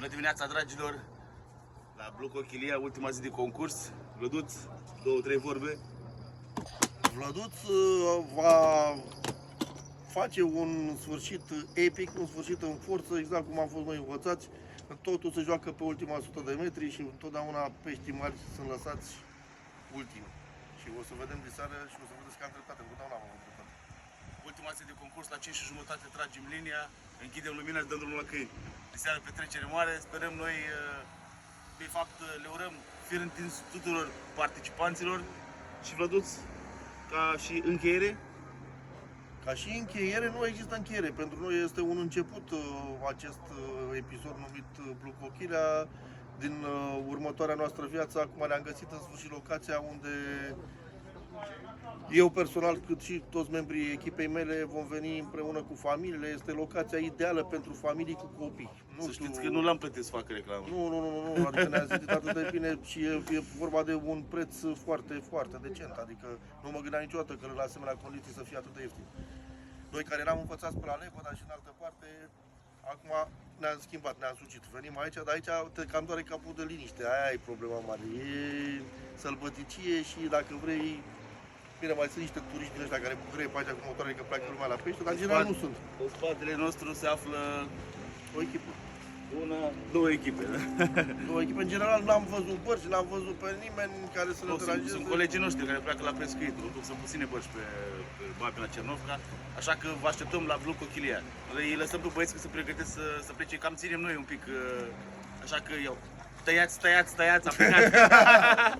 Bună dimineața, dragilor! La Blue Cochilia, ultima zi de concurs. Vlăduț, 2-3 vorbe. Vlăduț va face un sfârșit epic, un sfârșit în forță, exact cum am fost noi învățați. Totul se joacă pe ultima 100 de metri și întotdeauna peștii mari sunt lăsați ultimi. Și o să vedem de seară și o să vedeți că am dreptate, întotdeauna am avut dreptate. Ultima zi de concurs, la 5:30 tragem linia, închidem lumina și dăm drumul la câini. De seară petrecere mare, sperăm noi, de fapt, le urăm fir întins tuturor participanților și Vlăduț, ca și încheiere. Ca și încheiere, nu există încheiere. Pentru noi este un început acest episod numit Blue Cochilia. Din următoarea noastră viață, acum ne-am găsit în sfârșit locația unde eu personal, cât și toți membrii echipei mele vom veni împreună cu familiile. Este locația ideală pentru familii cu copii. Să știți că nu l-am plătit să fac reclamă. Nu, adică ne-a zis atât de bine și e vorba de un preț foarte, foarte decent. Adică nu mă gândeam niciodată că la asemenea condiții să fie atât de ieftin. Noi care eram învățați pe la Lepă, dar și în altă parte, acum ne-am schimbat, ne-am sucit. Venim aici, dar aici te cam doare capul de liniște. Aia e problema mare. E sălbăticie și dacă vrei, bine, mai sunt niște turiști din ăștia care bucură pe aici cu motoare că pleacă lumea la pește, dar în general nu sunt. În spatele nostru se află O echipă. două echipe. Două echipe. În general n-am văzut bărci, n-am văzut pe nimeni care să ne deranjeze. Sunt colegii noștri care pleacă la pescuit. Sunt puține bărci pe Babina Cernovca, așa că vă așteptăm la Blue Cochilia. Îi lăsăm pe băieți că se pregătesc să plece, cam ținem noi un pic, așa că eu. Tăiați, a plecat.